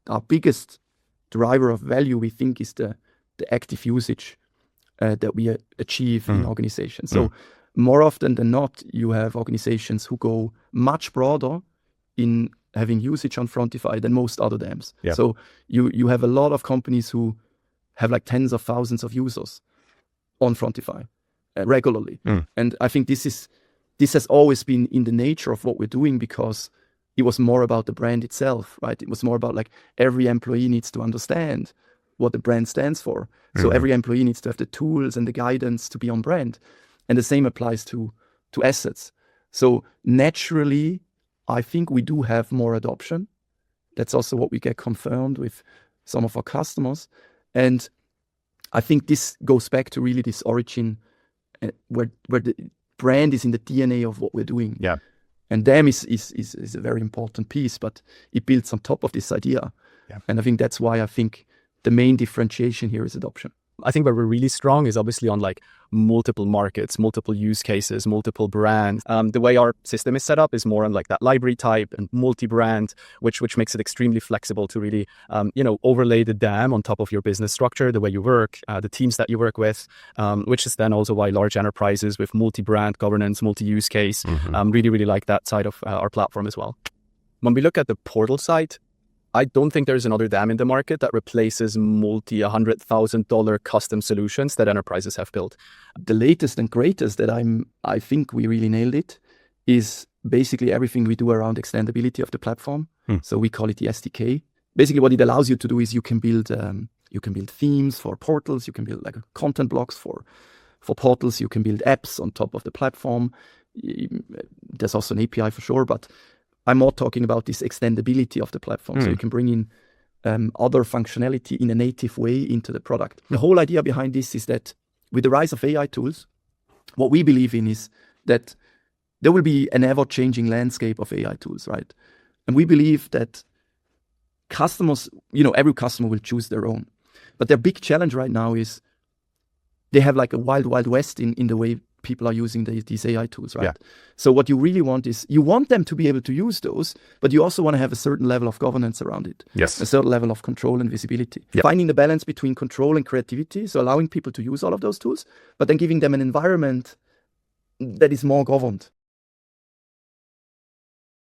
our biggest driver of value, we think, is the active usage that we achieve in organizations. So more often than not, you have organizations who go much broader in having usage on Frontify than most other DAMs. Yeah. So you have a lot of companies who have like tens of thousands of users on Frontify regularly. And I think this has always been in the nature of what we're doing, because it was more about the brand itself, right? It was more about like every employee needs to understand what the brand stands for. So every employee needs to have the tools and the guidance to be on brand. And the same applies to assets. So naturally, I think we do have more adoption. That's also what we get confirmed with some of our customers. And I think this goes back to really this origin where the brand is in the DNA of what we're doing. Yeah. And DAM is a very important piece, but it builds on top of this idea. Yeah. And I think that's why I think the main differentiation here is adoption. I think where we're really strong is obviously on like multiple markets, multiple use cases, multiple brands. The way our system is set up is more on like that library type and multi-brand, which makes it extremely flexible to really, overlay the DAM on top of your business structure, the way you work, the teams that you work with, which is then also why large enterprises with multi-brand governance, multi-use case, really, really like that side of our platform as well. When we look at the portal side, I don't think there's another DAM in the market that replaces $100,000 custom solutions that enterprises have built. The latest and greatest that I think we really nailed it is basically everything we do around extendability of the platform. So we call it the SDK. Basically, what it allows you to do is you can build themes for portals. You can build like content blocks for portals. You can build apps on top of the platform. There's also an API for sure, but I'm more talking about this extendability of the platform. So you can bring in other functionality in a native way into the product. The whole idea behind this is that with the rise of AI tools, what we believe in is that there will be an ever-changing landscape of AI tools, right? And we believe that customers, every customer will choose their own. But their big challenge right now is they have like a wild, wild west in the way people are using these AI tools, right? Yeah. So what you really want is you want them to be able to use those, but you also want to have a certain level of governance around it. Yes. A certain level of control and visibility. Yep. Finding the balance between control and creativity, so allowing people to use all of those tools, but then giving them an environment that is more governed.